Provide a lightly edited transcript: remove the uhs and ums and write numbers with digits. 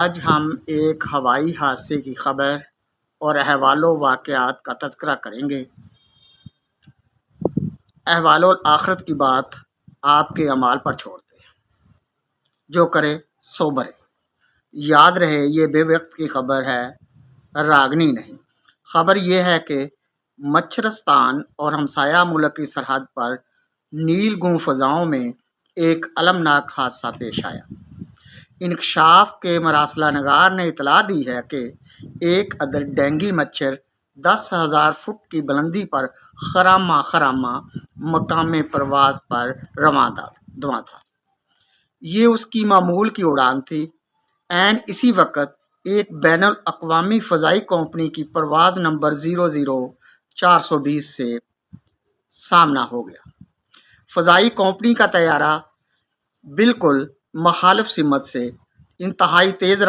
آج ہم ایک ہوائی حادثے کی خبر اور احوال و واقعات کا تذکرہ کریں گے۔ احوال آخرت کی بات آپ کے اعمال پر چھوڑتے ہیں، جو کرے سو برے۔ یاد رہے یہ بے وقت کی خبر ہے، راگنی نہیں۔ خبر یہ ہے کہ مچھرستان اور ہمسایہ ملک کی سرحد پر نیل گوں فضاؤں میں ایک المناک حادثہ پیش آیا۔ انکشاف کے مراسلہ نگار نے اطلاع دی ہے کہ ایک عدد ڈینگی مچھر 10,000 فٹ کی بلندی پر خرامہ مقام پرواز پر رواں تھا۔ یہ اس کی معمول کی اڑان تھی۔ عین اسی وقت ایک بین الاقوامی فضائی کمپنی کی پرواز نمبر 00420 سے سامنا ہو گیا۔ فضائی کمپنی کا طیارہ بالکل مخالف سمت سے انتہائی تیز